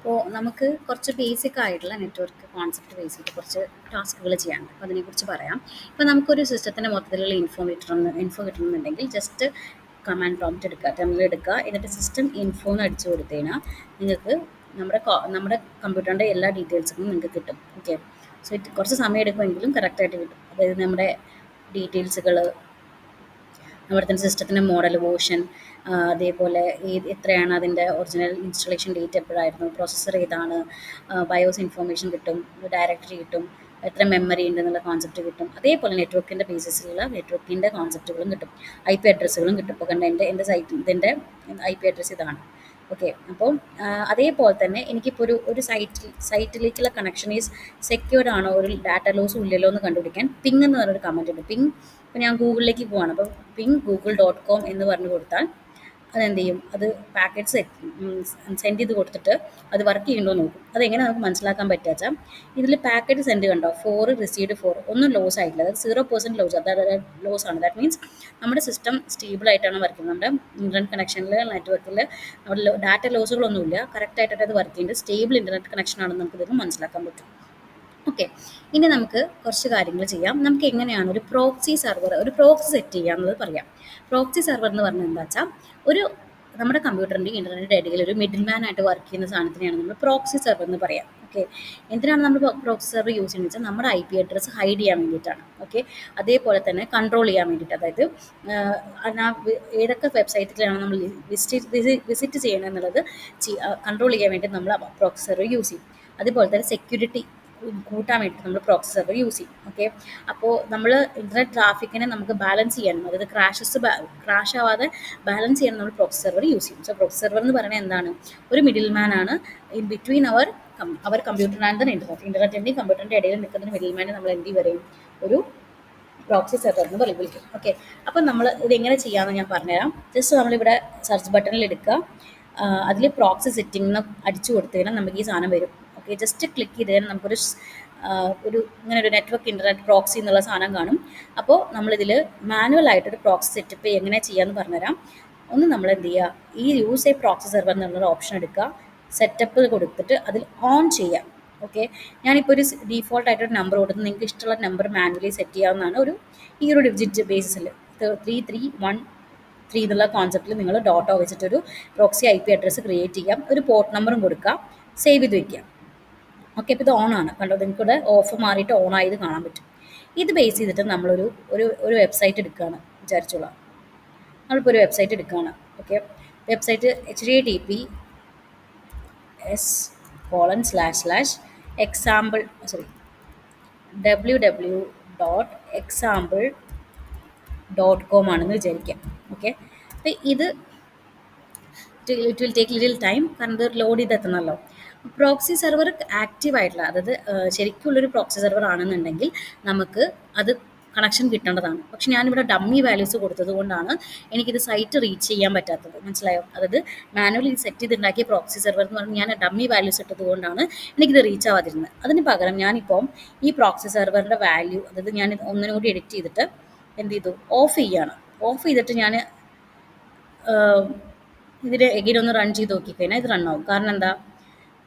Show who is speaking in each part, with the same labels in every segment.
Speaker 1: അപ്പോൾ നമുക്ക് കുറച്ച് ബേസിക് ആയിട്ടുള്ള നെറ്റ്വർക്ക് കോൺസെപ്റ്റ് ബേസ് ചെയ്ത് കുറച്ച് ടാസ്കുകൾ ചെയ്യാനുണ്ട്. അപ്പോൾ അതിനെക്കുറിച്ച് പറയാം. ഇപ്പോൾ നമുക്കൊരു സിസ്റ്റത്തിൻ്റെ മൊത്തത്തിലുള്ള ഇൻഫോ കിട്ടണമെന്നുണ്ടെങ്കിൽ ജസ്റ്റ് കമാൻഡ് പ്രോംപ്റ്റ് എടുക്കുക, ടെർമിനൽ എടുക്കുക, എന്നിട്ട് സിസ്റ്റം ഇൻഫോ എന്ന് അടിച്ചു കൊടുത്തു കഴിഞ്ഞാൽ നിങ്ങൾക്ക് നമ്മുടെ കമ്പ്യൂട്ടറിൻ്റെ എല്ലാ ഡീറ്റെയിൽസും നിങ്ങൾക്ക് കിട്ടും. ഓക്കെ, സോ കുറച്ച് സമയം എടുക്കുമെങ്കിലും കറക്റ്റായിട്ട് കിട്ടും. അതായത് നമ്മുടെ ഡീറ്റെയിൽസുകൾ, നമ്മുടെ തന്നെ സിസ്റ്റത്തിൻ്റെ മോഡൽ വേർഷൻ, അതേപോലെ എത്രയാണ് അതിൻ്റെ ഒറിജിനൽ ഇൻസ്റ്റലേഷൻ ഡേറ്റ് എപ്പോഴായിരുന്നു, പ്രോസസ്സർ ഏതാണ്, ബയോസ് ഇൻഫോർമേഷൻ കിട്ടും, ഡയറക്ടറി കിട്ടും, എത്ര മെമ്മറി ഉണ്ടെന്നുള്ള കോൺസെപ്റ്റ് കിട്ടും. അതേപോലെ നെറ്റ്വർക്കിൻ്റെ ബേസിസിലുള്ള നെറ്റ്വർക്കിൻ്റെ കോൺസെപ്റ്റുകളും കിട്ടും, ഐ പി അഡ്രസ്സുകളും കിട്ടും. ഇപ്പോൾ കണ്ട എൻ്റെ ഇതിൻ്റെ ഐ പി അഡ്രസ്സ് ഇതാണ്. ഓക്കെ, അപ്പോൾ അതേപോലെ തന്നെ എനിക്കിപ്പോൾ ഒരു സൈറ്റിലേക്കുള്ള കണക്ഷൻ ഈസ് സെക്യൂർഡ് ആണോ, ഒരു ഡാറ്റ ലോസും ഇല്ലല്ലോ എന്ന് കണ്ടുപിടിക്കാൻ പിങ് എന്ന് പറഞ്ഞൊരു കമൻറ്റ് ഉണ്ട്. പിങ്, ഇപ്പോൾ ഞാൻ ഗൂഗിളിലേക്ക് പോവാണ്, അപ്പോൾ ping google.com എന്ന് പറഞ്ഞു കൊടുത്താൽ അതെന്ത് ചെയ്യും, അത് പാക്കറ്റ് സെൻഡ് ചെയ്ത് കൊടുത്തിട്ട് അത് വർക്ക് ചെയ്യുന്നുണ്ടോ നോക്കും. അതെങ്ങനെ നമുക്ക് മനസ്സിലാക്കാൻ പറ്റുക, ഇതിൽ പാക്കറ്റ് സെൻഡ് കണ്ടോ, 4 റിസീവ്ഡ് 4 ഒന്നും ലോസ് ആയിട്ടില്ല, അതായത് 0% ലോസ്, അതായത് ലോസ് ആണ്. ദാറ്റ് മീൻസ് നമ്മുടെ സിസ്റ്റം സ്റ്റേബിൾ ആയിട്ടാണ് വർക്ക് ചെയ്യുന്നത്. നമ്മുടെ ഇൻ്റർനെറ്റ് കണക്ഷനിൽ, നെറ്റ്വർക്കിൽ നമ്മുടെ ഡാറ്റ ലോസുകളൊന്നുമില്ല, കറക്റ്റായിട്ട് അത് വർക്ക് ചെയ്യുന്നത്, സ്റ്റേബിൾ ഇൻ്റർനെറ്റ് കണക്ഷൻ ആണെന്ന് നമുക്കിത് മനസ്സിലാക്കാൻ പറ്റും. ഓക്കെ, ഇനി നമുക്ക് കുറച്ച് കാര്യങ്ങൾ ചെയ്യാം. നമുക്ക് എങ്ങനെയാണ് ഒരു പ്രോക്സി സെറ്റ് ചെയ്യുക എന്നുള്ളത് പറയാം. പ്രോക്സി സെർവർ എന്ന് പറഞ്ഞാൽ എന്താ വെച്ചാൽ, നമ്മുടെ കമ്പ്യൂട്ടറിൻ്റെയും ഇൻ്റർനെറ്റിൻ്റെ ഇടയിൽ ഒരു മിഡിൽ മാൻ ആയിട്ട് വർക്ക് ചെയ്യുന്ന സാധനത്തിനെയാണ് നമ്മൾ പ്രോക്സി സെർവർ എന്ന് പറയാം. ഓക്കെ, എന്തിനാണ് നമ്മൾ പ്രോക്സി സെർവർ യൂസ് ചെയ്യുന്നത് വെച്ചാൽ, നമ്മുടെ ഐ പി അഡ്രസ്സ് ഹൈഡ് ചെയ്യാൻ വേണ്ടിയിട്ടാണ്. ഓക്കെ, അതേപോലെ തന്നെ കൺട്രോൾ ചെയ്യാൻ വേണ്ടിയിട്ട്, അതായത് ഏതൊക്കെ വെബ്സൈറ്റിലാണ് നമ്മൾ വിസിറ്റ് ചെയ്യണം എന്നുള്ളത് കൺട്രോൾ ചെയ്യാൻ വേണ്ടി നമ്മൾ പ്രോക്സി സെർവർ യൂസ് ചെയ്യും. അതുപോലെ തന്നെ സെക്യൂരിറ്റി കൂട്ടാൻ വേണ്ടിയിട്ട് നമ്മൾ പ്രോക്സി സെർവർ യൂസ് ചെയ്യും. ഓക്കെ, അപ്പോൾ നമ്മൾ ഇൻ്റർനെറ്റ് ട്രാഫിക്കിനെ നമുക്ക് ബാലൻസ് ചെയ്യാനും, അതായത് ക്രാഷ് ആവാതെ ബാലൻസ് ചെയ്യാൻ നമ്മൾ പ്രോക്സി സെർവർ യൂസ് ചെയ്യും. സോ പ്രോക്സി സെർവർ എന്ന് പറയുന്നത് എന്താണ്, ഒരു മിഡിൽ മാൻ ആണ് in between our computer and the ഇൻ്റർനെറ്റിൻ്റെയും കമ്പ്യൂട്ടറിൻ്റെ ഇടയിൽ നിൽക്കുന്ന മിഡിൽ മാനെ നമ്മൾ എന്ത് പറയും, ഒരു പ്രോക്സി സെർവർ എന്ന് വിളിക്കും. ഓക്കെ, അപ്പം നമ്മൾ ഇതെങ്ങനെ ചെയ്യാമെന്ന് ഞാൻ പറഞ്ഞുതരാം. ജസ്റ്റ് നമ്മളിവിടെ സെർച്ച് ബട്ടണിൽ എടുക്കുക, അതിൽ പ്രോക്സി സെറ്റിംഗ് എന്ന് അടിച്ചു കൊടുത്തു കഴിഞ്ഞാൽ നമുക്ക് ഈ സാധനം വരും. ഓക്കെ, ജസ്റ്റ് ക്ലിക്ക് ചെയ്ത് കഴിഞ്ഞാൽ നമുക്കൊരു ഇങ്ങനെ ഒരു നെറ്റ്വർക്ക് ഇൻ്റർനെറ്റ് പ്രോക്സി എന്നുള്ള സാധനം കാണും. അപ്പോൾ നമ്മളിതിൽ മാനുവലായിട്ടൊരു പ്രോക്സി സെറ്റപ്പ് എങ്ങനെ ചെയ്യാമെന്ന് പറഞ്ഞുതരാം. ഒന്ന് നമ്മൾ എന്ത് ചെയ്യുക, ഈ യൂസ് എ പ്രോക്സി സെർവർ എന്നുള്ളൊരു ഓപ്ഷൻ എടുക്കുക, സെറ്റപ്പ് കൊടുത്തിട്ട് അതിൽ ഓൺ ചെയ്യാം. ഓക്കെ, ഞാനിപ്പോൾ ഒരു ഡീഫോൾട്ടായിട്ടൊരു നമ്പർ കൊടുത്ത് നിങ്ങൾക്ക് ഇഷ്ടമുള്ള നമ്പർ മാനുവലി സെറ്റ് ചെയ്യാവുന്നതാണ്. ഈ ഒരു ഡിജിറ്റ് ബേസിസിൽ 3313 എന്നുള്ള കോൺസെപ്റ്റിൽ നിങ്ങൾ ഡോട്ടോ വെച്ചിട്ടൊരു proxy I P address create ചെയ്യാം, ഒരു പോർട്ട് നമ്പറും കൊടുക്കുക, സേവ് ചെയ്ത് വയ്ക്കുക. ഓക്കെ, ഇപ്പോൾ ഇത് ഓണാണ്, കണ്ടോ, നിങ്ങൾക്കിവിടെ ഓഫ് മാറിയിട്ട് ഓണായത് കാണാൻ പറ്റും. ഇത് ബേസ് ചെയ്തിട്ട് നമ്മളൊരു ഒരു വെബ്സൈറ്റ് എടുക്കുകയാണ് വിചാരിച്ചോളാം. നമ്മളിപ്പോൾ ഒരു വെബ്സൈറ്റ് എടുക്കുകയാണ്. ഓക്കെ, വെബ്സൈറ്റ് www.example.com ആണെന്ന് വിചാരിക്കാം. ഓക്കെ, അപ്പോൾ ഇത് it will take little time, കാരണം ഇത് ലോഡ് ചെയ്തെത്തണമല്ലോ. പ്രോക്സി സെർവർ ആക്റ്റീവ് ആയിട്ടുള്ള, അതായത് ശരിക്കുള്ളൊരു പ്രോക്സി സെർവർ ആണെന്നുണ്ടെങ്കിൽ നമുക്ക് അത് കണക്ഷൻ കിട്ടേണ്ടതാണ്. പക്ഷെ ഞാനിവിടെ ഡമ്മി വാല്യൂസ് കൊടുത്തത് കൊണ്ടാണ് എനിക്കിത് സൈറ്റ് റീച്ച് ചെയ്യാൻ പറ്റാത്തത്, മനസ്സിലായോ? അതായത് മാനുവലി സെറ്റ് ചെയ്തുണ്ടാക്കിയ പ്രോക്സി സെർവർ എന്ന് പറഞ്ഞാൽ ഞാൻ ഡമ്മി വാല്യൂസ് ഇട്ടത് കൊണ്ടാണ് എനിക്കിത് റീച്ച് ആവാതിരുന്നത്. അതിന് പകരം ഞാനിപ്പം ഈ പ്രോക്സി സെർവറിൻ്റെ വാല്യൂ, അതായത് ഞാൻ ഒന്നിനും കൂടി എഡിറ്റ് ചെയ്തിട്ട് എന്ത് ചെയ്തു, ഓഫ് ചെയ്യാണ്. ഓഫ് ചെയ്തിട്ട് ഞാൻ ഇതിൽ എഗെയിൻ ഒന്ന് റൺ ചെയ്ത് നോക്കിക്കഴിഞ്ഞാൽ ഇത് റൺ ആവും. കാരണം എന്താ,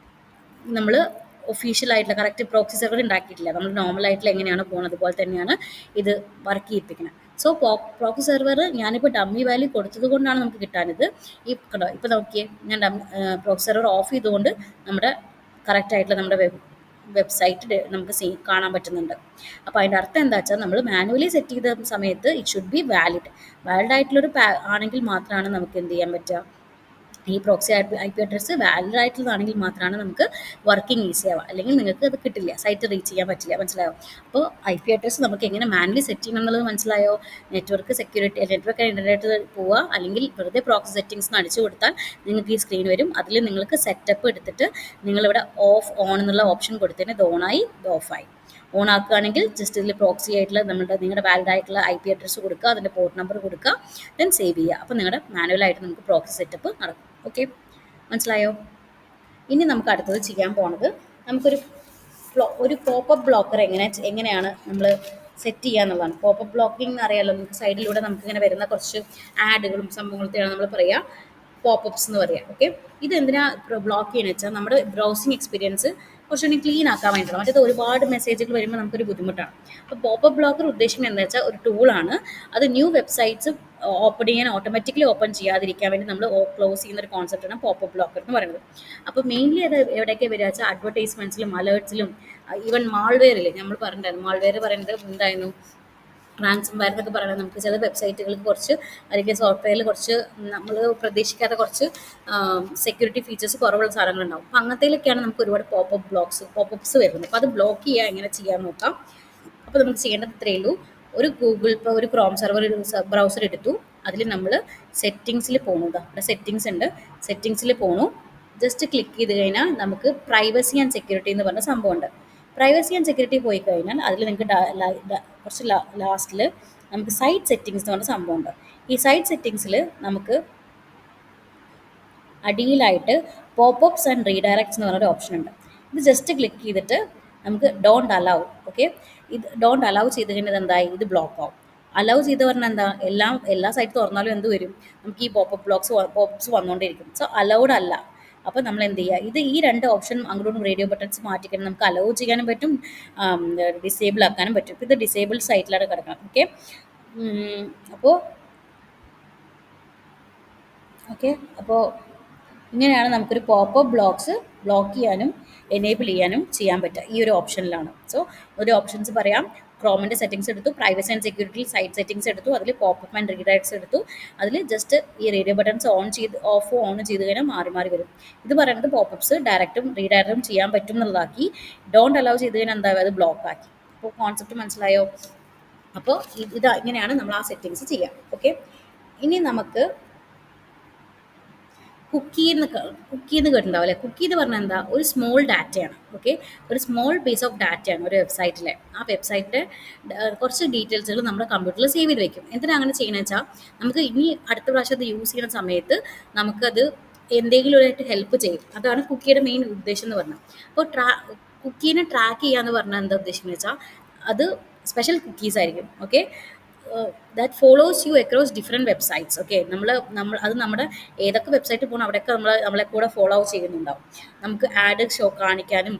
Speaker 1: നമ്മൾ ഒഫീഷ്യലായിട്ടുള്ള കറക്റ്റ് പ്രോക്സി സെർവർ ഉണ്ടാക്കിയിട്ടില്ല, നമ്മൾ നോർമലായിട്ടുള്ള എങ്ങനെയാണ് പോകുന്നത് അതുപോലെ തന്നെയാണ് ഇത് വർക്ക് ചെയ്യിപ്പിക്കുന്നത്. സോ പ്രോക്സി സെർവർ ഞാനിപ്പോൾ ഡമ്മി വാല്യൂ കൊടുത്തത് കൊണ്ടാണ് നമുക്ക് കിട്ടാനിത്. ഈ കണ്ടോ, ഇപ്പോൾ നോക്കിയേ, ഞാൻ പ്രോക്സി സെർവർ ഓഫ് ചെയ്തുകൊണ്ട് നമ്മുടെ കറക്റ്റായിട്ടുള്ള നമ്മുടെ വെബ്സൈറ്റ് നമുക്ക് കാണാൻ പറ്റുന്നുണ്ട്. അപ്പോൾ അതിൻ്റെ അർത്ഥം എന്താ വെച്ചാൽ, നമ്മൾ മാനുവലി സെറ്റ് ചെയ്ത സമയത്ത് ഇറ്റ് ഷുഡ് ബി വാലിഡ് ആയിട്ടുള്ളൊരു ആണെങ്കിൽ മാത്രമാണ് നമുക്ക് എന്ത് ചെയ്യാൻ പറ്റുക, ഈ proxy I P address valid ആയിട്ടുള്ളതാണെങ്കിൽ മാത്രമാണ് നമുക്ക് വർക്കിംഗ് ഈസി ആവുക. അല്ലെങ്കിൽ നിങ്ങൾക്ക് അത് കിട്ടില്ല, സൈറ്റ് റീച്ച് ചെയ്യാൻ പറ്റില്ല, മനസ്സിലായോ? അപ്പോൾ ഐ പി അഡ്രസ്സ് നമുക്ക് എങ്ങനെ മാനുവലി സെറ്റ് ചെയ്യണം എന്നുള്ളത് മനസ്സിലായോ? നെറ്റ്വർക്ക് ഇൻ്റർനെറ്റ് പോവുക, അല്ലെങ്കിൽ വെറുതെ പ്രോക്സി സെറ്റിംഗ്സ് അടിച്ചു കൊടുത്താൽ നിങ്ങൾക്ക് ഈ സ്ക്രീൻ വരും. അതിൽ നിങ്ങൾക്ക് സെറ്റപ്പ് എടുത്തിട്ട് നിങ്ങളിവിടെ ഓൺ എന്നുള്ള ഓപ്ഷൻ കൊടുത്തതിന് ഇത് ഓണായി, ഇത് ഓഫായി. ഓൺ ആക്കുകയാണെങ്കിൽ ജസ്റ്റ് ഇതിൽ പ്രോക്സി ആയിട്ടുള്ള നിങ്ങളുടെ വാലിഡ് ആയിട്ടുള്ള ഐ പി അഡ്രസ്സ് കൊടുക്കുക, അതിൻ്റെ പോർട്ട് നമ്പർ കൊടുക്കുക, ദെൻ സേവ് ചെയ്യുക. അപ്പോൾ നിങ്ങളുടെ മാനുവലായിട്ട് നമുക്ക് പ്രോക്സി സെറ്റപ്പ് നടക്കും. ഓക്കെ, മനസ്സിലായോ? ഇനി നമുക്ക് അടുത്തത് ചെയ്യാൻ പോണത്, നമുക്കൊരു പോപ്പപ്പ് ബ്ലോക്കർ എങ്ങനെയാണ് നമ്മൾ സെറ്റ് ചെയ്യുക എന്നുള്ളതാണ്. പോപ്പപ്പ് ബ്ലോക്കിംഗ് അറിയാമല്ലോ, നമുക്ക് സൈഡിലൂടെ നമുക്കിങ്ങനെ വരുന്ന കുറച്ച് ആഡുകളും സംഭവങ്ങളൊക്കെയാണ് നമ്മൾ പറയുക പോപ്പപ്സ് എന്ന് പറയാം. ഓക്കെ, ഇത് എന്തിനാ ബ്ലോക്ക് ചെയ്യുന്നത് വെച്ചാൽ നമ്മുടെ ബ്രൗസിങ് എക്സ്പീരിയൻസ് കുറച്ചുകൂടി ക്ലീൻ ആക്കാൻ വേണ്ടിയിട്ടാണ്. മറ്റേത് ഒരുപാട് മെസ്സേജുകൾ വരുമ്പോൾ നമുക്കൊരു ബുദ്ധിമുട്ടാണ്. അപ്പോൾ പോപ്പപ്പ് ബ്ലോക്കർ ഉദ്ദേശിക്കുന്നത് എന്താ വെച്ചാൽ ഒരു ടൂളാണ്. അത് ന്യൂ വെബ്സൈറ്റ്സ് ഓപ്പൺ ചെയ്യാൻ ഓട്ടോമാറ്റിക്കലി ഓപ്പൺ ചെയ്യാതിരിക്കാൻ വേണ്ടി നമ്മൾ ക്ലോസ് ചെയ്യുന്ന ഒരു കോൺസെപ്റ്റാണ് പോപ്പപ്പ് ബ്ലോക്കർ എന്ന് പറയുന്നത്. അപ്പോൾ മെയിൻലി അത് എവിടെയൊക്കെ വരിക വെച്ചാൽ അഡ്വർടൈസ്മെന്റ്സിലും അലേർട്സിലും ഈവൻ മാൾവെയറിൽ നമ്മൾ പറഞ്ഞിട്ടുണ്ടായിരുന്നു. മാൾവെയർ പറയുന്നത് എന്തായിരുന്നു, റാൻസം വെയർ എന്നൊക്കെ പറയുന്നത് നമുക്ക് ചില വെബ്സൈറ്റുകൾക്ക് കുറച്ച് അല്ലെങ്കിൽ സോഫ്റ്റ്വെയറിൽ കുറച്ച് നമ്മൾ പ്രതീക്ഷിക്കാത്ത കുറച്ച് സെക്യൂരിറ്റി ഫീച്ചേഴ്സ് കുറവുള്ള സാധനങ്ങളുണ്ടാവും. അപ്പോൾ അങ്ങനത്തേലൊക്കെയാണ് നമുക്ക് ഒരുപാട് പോപ്പപ്സ് വരുന്നത്. അപ്പോൾ അത് ബ്ലോക്ക് ചെയ്യുക എങ്ങനെ ചെയ്യാൻ നോക്കാം. അപ്പോൾ നമുക്ക് ചെയ്യേണ്ടത് ഇത്രയേ ഉള്ളൂ. ഒരു ഗൂഗിൾ ഇപ്പോൾ ഒരു ക്രോം സെർവർ ബ്രൗസർ എടുത്തു. അതിൽ നമ്മൾ സെറ്റിങ്സിൽ പോകണു. ഇവിടെ സെറ്റിങ്സ് ഉണ്ട്. സെറ്റിങ്സിൽ പോകണു. ജസ്റ്റ് ക്ലിക്ക് ചെയ്ത് കഴിഞ്ഞാൽ നമുക്ക് പ്രൈവസി ആൻഡ് സെക്യൂരിറ്റി എന്ന് പറഞ്ഞ സംഭവമുണ്ട്. പ്രൈവസി ആൻഡ് സെക്യൂരിറ്റി പോയി കഴിഞ്ഞാൽ അതിൽ നിങ്ങൾക്ക് കുറച്ച് ലാസ്റ്റിൽ നമുക്ക് സൈറ്റ് സെറ്റിങ്സ് എന്ന് പറഞ്ഞ സംഭവമുണ്ട്. ഈ സൈറ്റ് സെറ്റിങ്സിൽ നമുക്ക് അടിയിലായിട്ട് പോപ്പപ്സ് ആൻഡ് റീഡയറക്ട്സ് എന്ന് പറഞ്ഞൊരു ഓപ്ഷൻ ഉണ്ട്. ഇത് ജസ്റ്റ് ക്ലിക്ക് ചെയ്തിട്ട് നമുക്ക് ഡോണ്ട് അലൗ. ഓക്കെ, ഇത് ഡോണ്ട് അലൗ ചെയ്ത് കഴിഞ്ഞാൽ എന്തായി, ഇത് ബ്ലോക്ക് ആവും. അലൗ ചെയ്ത് പറഞ്ഞാൽ എന്താ, എല്ലാ സൈറ്റ് തുറന്നാലും എന്ത് വരും, നമുക്ക് ഈ പോപ്പപ്സ് വന്നുകൊണ്ടിരിക്കും. സോ അലൗഡ് അല്ല. അപ്പോൾ നമ്മൾ എന്ത് ചെയ്യുക, ഈ രണ്ട് ഓപ്ഷൻ അങ്ങോട്ടും റേഡിയോ ബട്ടൺസ് മാറ്റിക്കണം. നമുക്ക് അലൗ ചെയ്യാനും പറ്റും, ഡിസേബിൾ ആക്കാനും പറ്റും. ഇത് ഡിസേബിൾ സൈറ്റിലാണ് കിടക്കണം. ഓക്കെ, അപ്പോൾ ഓക്കെ അപ്പോൾ ഇങ്ങനെയാണ് നമുക്കൊരു പോപ്പപ്പ് ബ്ലോക്ക് ചെയ്യാനും എനേബിൾ ചെയ്യാൻ പറ്റുക ഈ ഒരു ഓപ്ഷനിലാണ്. സോ ഒരു ഓപ്ഷൻസ് പറയാം. ക്രോമിൻ്റെ സെറ്റിങ്സ് എടുത്തു, privacy and security site settings എടുത്തു, അതിൽ പോപ്പപ്പ് ആൻഡ് റീഡയറക്ട്സ് എടുത്തു. അതിൽ ജസ്റ്റ് ഈ റേഡിയോ ബട്ടൺസ് ഓൺ ചെയ്ത് കഴിഞ്ഞാൽ മാറി മാറി വരും. ഇത് പറയുന്നത് പോപ്പപ്സ് ഡയറക്റ്റും റീഡയറക്റ്റും ചെയ്യാൻ പറ്റും എന്നുള്ളതാക്കി. ഡോണ്ട് അലൗ ചെയ്ത് കഴിഞ്ഞാൽ എന്താ, അത് ബ്ലോക്ക് ആക്കി. അപ്പോൾ കോൺസെപ്റ്റ് മനസ്സിലായോ? അപ്പോൾ ഇങ്ങനെയാണ് നമ്മൾ ആ സെറ്റിങ്സ് ചെയ്യാം. ഓക്കെ, ഇനി നമുക്ക് കുക്കി എന്ന് കേട്ടിട്ടുണ്ടാവും അല്ലേ. കുക്കി എന്ന് പറഞ്ഞാൽ എന്താ, ഒരു സ്മോൾ ഡാറ്റയാണ്. ഓക്കെ, ഒരു സ്മോൾ പീസ് ഓഫ് ഡാറ്റയാണ് ഒരു വെബ്സൈറ്റിലെ. ആ വെബ്സൈറ്റിൻ്റെ കുറച്ച് ഡീറ്റെയിൽസുകൾ നമ്മുടെ കമ്പ്യൂട്ടറിൽ സേവ് ചെയ്ത് വെക്കും. എന്തിനാ അങ്ങനെ ചെയ്യണമെന്ന് വെച്ചാൽ നമുക്ക് ഇനി അടുത്ത പ്രാവശ്യം അത് യൂസ് ചെയ്യുന്ന സമയത്ത് നമുക്കത് എന്തെങ്കിലും ആയിട്ട് ഹെൽപ്പ് ചെയ്യും. അതാണ് കുക്കിയുടെ മെയിൻ ഉദ്ദേശം എന്ന് പറഞ്ഞാൽ. അപ്പോൾ കുക്കീനെ ട്രാക്ക് ചെയ്യുക എന്ന് പറഞ്ഞാൽ എന്താ ഉദ്ദേശിക്കുന്നത് വെച്ചാൽ അത് സ്പെഷ്യൽ കുക്കീസ് ആയിരിക്കും. Okay, that follows you across different websites. Okay, അത് നമ്മുടെ ഏതൊക്കെ വെബ്സൈറ്റ് പോകണം അവിടെയൊക്കെ നമ്മളെ കൂടെ ഫോളോ ചെയ്യുന്നുണ്ടാവും. നമുക്ക് ആഡ് കാണിക്കാനും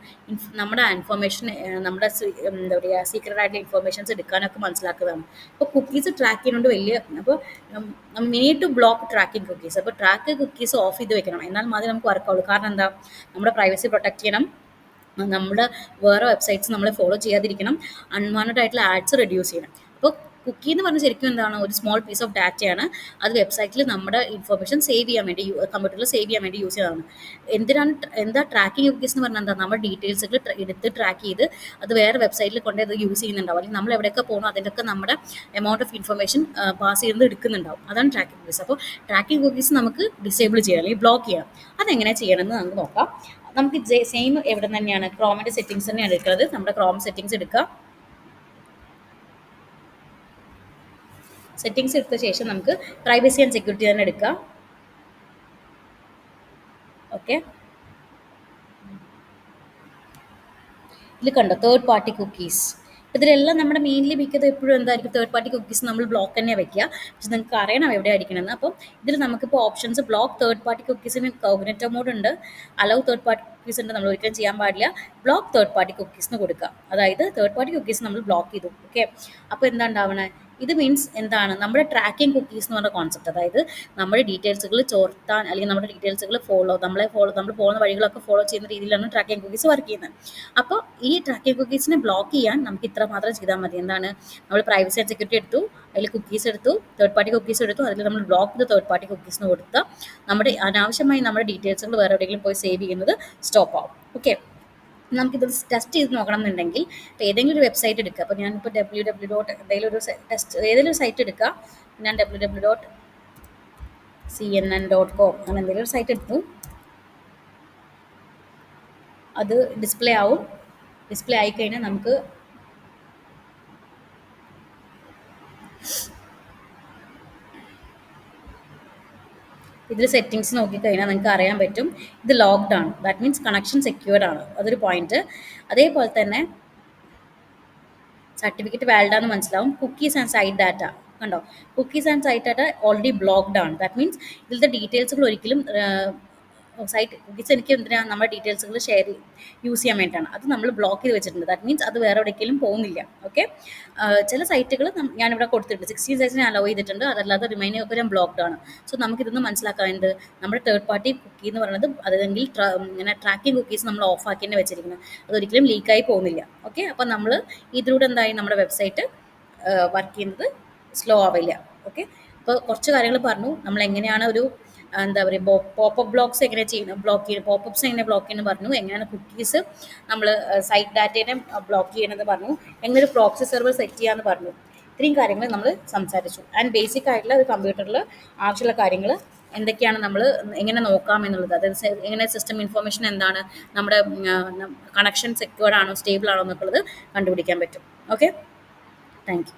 Speaker 1: നമ്മുടെ ഇൻഫർമേഷൻ നമ്മുടെ എന്താ പറയുക സീക്രട്ട് ആയിട്ടുള്ള ഇൻഫർമേഷൻസ് എടുക്കാനൊക്കെ മനസ്സിലാക്കുന്നതാണ്. അപ്പോൾ കുക്കീസ് ട്രാക്ക് ചെയ്യുന്നുണ്ട് വലിയ. അപ്പോൾ need to block tracking cookies. അപ്പോൾ ട്രാക്ക് കുക്കീസ് ഓഫ് ചെയ്ത് വെക്കണം, എന്നാൽ മാത്രമേ നമുക്ക് വർക്കാവുള്ളൂ. കാരണം എന്താ, നമ്മുടെ പ്രൈവസി പ്രൊട്ടക്ട് ചെയ്യണം, നമ്മുടെ വേറെ വെബ്സൈറ്റ്സ് നമ്മളെ ഫോളോ ചെയ്യാതിരിക്കണം, അൺവാണ്ടഡ് ആയിട്ടുള്ള ആഡ്സ് റെഡ്യൂസ് ചെയ്യണം. അപ്പോൾ കുക്കി എന്ന് പറഞ്ഞാൽ ശരിക്കും എന്താണ്, ഒരു സ്മോൾ പീസ് ഓഫ് ഡാറ്റയാണ്. അത് വെബ്സൈറ്റിൽ നമ്മുടെ ഇൻഫർമേഷൻ സേവ് ചെയ്യാൻ വേണ്ടി കമ്പ്യൂട്ടറിൽ സേവ് ചെയ്യാൻ വേണ്ടി യൂസ് ചെയ്യുന്നതാണ്. എന്താ ട്രാക്കിംഗ് കുക്കീസ് എന്ന് പറഞ്ഞാൽ എന്താ, നമ്മുടെ ഡീറ്റെയിൽസുകൾ എടുത്ത് ട്രാക്ക് ചെയ്ത് അത് വേറെ വെബ്സൈറ്റിൽ കൊണ്ട് അത് യൂസ് ചെയ്യുന്നുണ്ടാവും. അല്ലെങ്കിൽ നമ്മൾ എവിടെയൊക്കെ പോകണോ അതിൻ്റെയൊക്കെ നമ്മുടെ എമൗണ്ട് ഓഫ് ഇൻഫർമേഷൻ പാസ് ചെയ്യുന്നത് എടുക്കുന്നുണ്ടാവും. അതാണ് ട്രാക്കിംഗ് കുക്കീസ്. അപ്പോൾ ട്രാക്കിംഗ് കുക്കീസ് നമുക്ക് ഡിസേബിൾ ചെയ്യാം അല്ലെങ്കിൽ ബ്ലോക്ക് ചെയ്യാം. അതെങ്ങനെ ചെയ്യണമെന്ന് നമുക്ക് നോക്കാം. നമുക്ക് സെയിം എവിടെ തന്നെയാണ്, ക്രോമിൻ്റെ സെറ്റിങ്സ് തന്നെയാണ് എടുക്കുന്നത്. നമ്മുടെ ക്രോം സെറ്റിങ്സ് എടുക്കുക. സെറ്റിങ്സ് എടുത്ത ശേഷം നമുക്ക് പ്രൈവസി ആൻഡ് സെക്യൂരിറ്റി തന്നെ എടുക്കുക. ഓക്കെ, ഇതിൽ കണ്ടോ തേർഡ് പാർട്ടി കുക്കീസ്. ഇതിലെല്ലാം നമ്മുടെ മെയിൻലി മിക്കത് എപ്പോഴും എന്തായിരിക്കും, തേർഡ് പാർട്ടി കുക്കീസ് നമ്മൾ ബ്ലോക്ക് തന്നെ വെക്കുക. പക്ഷെ നിങ്ങൾക്ക് അറിയണം എവിടെ അടിക്കണമെന്ന്. അപ്പം ഇതിൽ നമുക്കിപ്പോൾ ഓപ്ഷൻസ് ബ്ലോക്ക് തേർഡ് പാർട്ടി കുക്കീസിന് കോഗ്നിറ്റോ മോഡ് ഉണ്ട്, അലൗ തേർഡ് പാർട്ടി കുക്കീസ് ഉണ്ട്. നമ്മൾ ഒരിക്കലും ചെയ്യാൻ പാടില്ല. ബ്ലോക്ക് തേർഡ് പാർട്ടി കുക്കീസ് എന്ന് കൊടുക്കുക. അതായത് തേർഡ് പാർട്ടി കുക്കീസ് നമ്മൾ ബ്ലോക്ക് ചെയ്തു. ഓക്കെ, അപ്പോൾ എന്താ ഉണ്ടാവണേ, ഇത് മീൻസ് എന്താണ്, നമ്മുടെ ട്രാക്കിംഗ് കുക്കീസ് എന്ന് പറഞ്ഞ കോൺസെപ്റ്റ്. അതായത് നമ്മുടെ ഡീറ്റെയിൽസുകൾ ചോർത്താൻ അല്ലെങ്കിൽ നമ്മുടെ ഡീറ്റെയിൽസുകൾ നമ്മൾ പോകുന്ന വഴികളൊക്കെ ഫോളോ ചെയ്യുന്ന രീതിയിലാണ് ട്രാക്കിംഗ് കുക്കീസ് വർക്ക് ചെയ്യുന്നത്. അപ്പോൾ ഈ ട്രാക്കിംഗ് കുക്കീസിനെ ബ്ലോക്ക് ചെയ്യാൻ നമുക്ക് ഇത്ര മാത്രം ചെയ്താൽ മതി. എന്താണ്, നമ്മൾ പ്രൈവസി ആൻഡ് സെക്യൂരിറ്റി എടുത്തു, അതിൽ കുക്കീസ് എടുത്തു, തേർഡ് പാർട്ടി കുക്കീസ് എടുത്തു, അതിൽ നമ്മൾ ബ്ലോക്ക് ചെയ്ത് തേർഡ് പാർട്ടി കുക്കീസ് എന്ന് കൊടുത്താൽ നമ്മുടെ അനാവശ്യമായി നമ്മുടെ ഡീറ്റെയിൽസുകൾ വേറെ എവിടെയെങ്കിലും പോയി സേവ് ചെയ്യുന്നത് സ്റ്റോപ്പ് ആവും. ഓക്കെ, നമുക്കിത് ടെസ്റ്റ് ചെയ്ത് നോക്കണം എന്നുണ്ടെങ്കിൽ ഏതെങ്കിലും ഒരു വെബ്സൈറ്റ് എടുക്കുക. അപ്പോൾ ഞാനിപ്പോൾ www. ഏതെങ്കിലും ഒരു സൈറ്റ് എടുക്കുക. ഞാൻ www.cnn.com അങ്ങനെ എന്തെങ്കിലും ഒരു സൈറ്റ് എടുത്തു. അത് ഡിസ്പ്ലേ ആയിക്കഴിഞ്ഞാൽ നമുക്ക് ഇതിൽ സെറ്റിങ്സ് നോക്കിക്കഴിഞ്ഞാൽ നിങ്ങൾക്ക് അറിയാൻ പറ്റും ഇത് ലോക്ക്ഡ് ആണ്. ദാറ്റ് മീൻസ് കണക്ഷൻ സെക്യൂർഡ് ആണ്. അതൊരു പോയിന്റ്. അതേപോലെ തന്നെ സർട്ടിഫിക്കറ്റ് വാലിഡ് ആണെന്ന് മനസ്സിലാവും. കുക്കീസ് ആൻഡ് സൈറ്റ് ഡാറ്റ കണ്ടോ? Cookies and site data already blocked ആണ്. ദാറ്റ് മീൻസ് ഇതിലത്തെ ഡീറ്റെയിൽസുകൾ ഒരിക്കലും സൈറ്റ് കുക്കീസ് എനിക്ക് എന്തിനാണ് നമ്മുടെ ഡീറ്റെയിൽസുകൾ യൂസ് ചെയ്യാൻ വേണ്ടിയിട്ടാണ്. അത് നമ്മൾ ബ്ലോക്ക് ചെയ്ത് വെച്ചിട്ടുണ്ട്. ദാറ്റ് മീൻസ് അത് വേറെ എവിടേക്കെങ്കിലും പോകുന്നില്ല. ഓക്കെ. ചില സൈറ്റുകൾ ഞാനിവിടെ കൊടുത്തിട്ടുണ്ട്, 16 സൈറ്റ്സ് ഞാൻ അലോ ചെയ്തിട്ടുണ്ട്, അതല്ലാതെ റിമൈനിങ് ഒക്കെ ഞാൻ ബ്ലോക്ക്ഡ് ആണ്. സോ നമുക്കിതൊന്ന് മനസ്സിലാക്കാറുണ്ട്, നമ്മുടെ തേർഡ് പാർട്ടി കുക്കി എന്ന് പറയുന്നത് അല്ലെങ്കിൽ ഇങ്ങനെ ട്രാക്കിംഗ് കുക്കീസ് നമ്മൾ ഓഫ് ആക്കി തന്നെ വെച്ചിരിക്കുന്നത്, അതൊരിക്കലും ലീക്കായി പോകുന്നില്ല. ഓക്കെ. അപ്പം നമ്മൾ ഇതിലൂടെ എന്തായി നമ്മുടെ വെബ്സൈറ്റ് വർക്ക് ചെയ്യുന്നത് സ്ലോ ആവില്ല. ഓക്കെ. അപ്പോൾ കുറച്ച് കാര്യങ്ങൾ പറഞ്ഞു, നമ്മൾ എങ്ങനെയാണ് ഒരു എന്താ പറയുക പോപ്പപ്പ് ബ്ലോക്സ് എങ്ങനെ ചെയ്യുന്നത്, പോപ്പപ്സ് എങ്ങനെ ബ്ലോക്ക് ചെയ്യുന്നത് പറഞ്ഞു, എങ്ങനെയാണ് കുക്കീസ് നമ്മൾ സൈറ്റ് ഡാറ്റേനെ ബ്ലോക്ക് ചെയ്യണമെന്ന് പറഞ്ഞു, എങ്ങനെ ഒരു പ്രോക്സി സെർവർ സെറ്റ് ചെയ്യാമെന്ന് പറഞ്ഞു. ഇത്രയും കാര്യങ്ങൾ നമ്മൾ സംസാരിച്ചു. ആൻഡ് ബേസിക് ആയിട്ടുള്ള ഒരു കമ്പ്യൂട്ടറിൽ ആവശ്യമുള്ള കാര്യങ്ങൾ എന്തൊക്കെയാണ്, നമ്മൾ എങ്ങനെ നോക്കാം എന്നുള്ളത്, അതായത് എങ്ങനെ സിസ്റ്റം ഇൻഫോർമേഷൻ എന്താണ്, നമ്മുടെ കണക്ഷൻ സെക്യൂർഡ് ആണോ സ്റ്റേബിൾ ആണോ എന്നൊക്കെയുള്ളത് കണ്ടുപിടിക്കാൻ പറ്റും. ഓക്കെ. Thank you.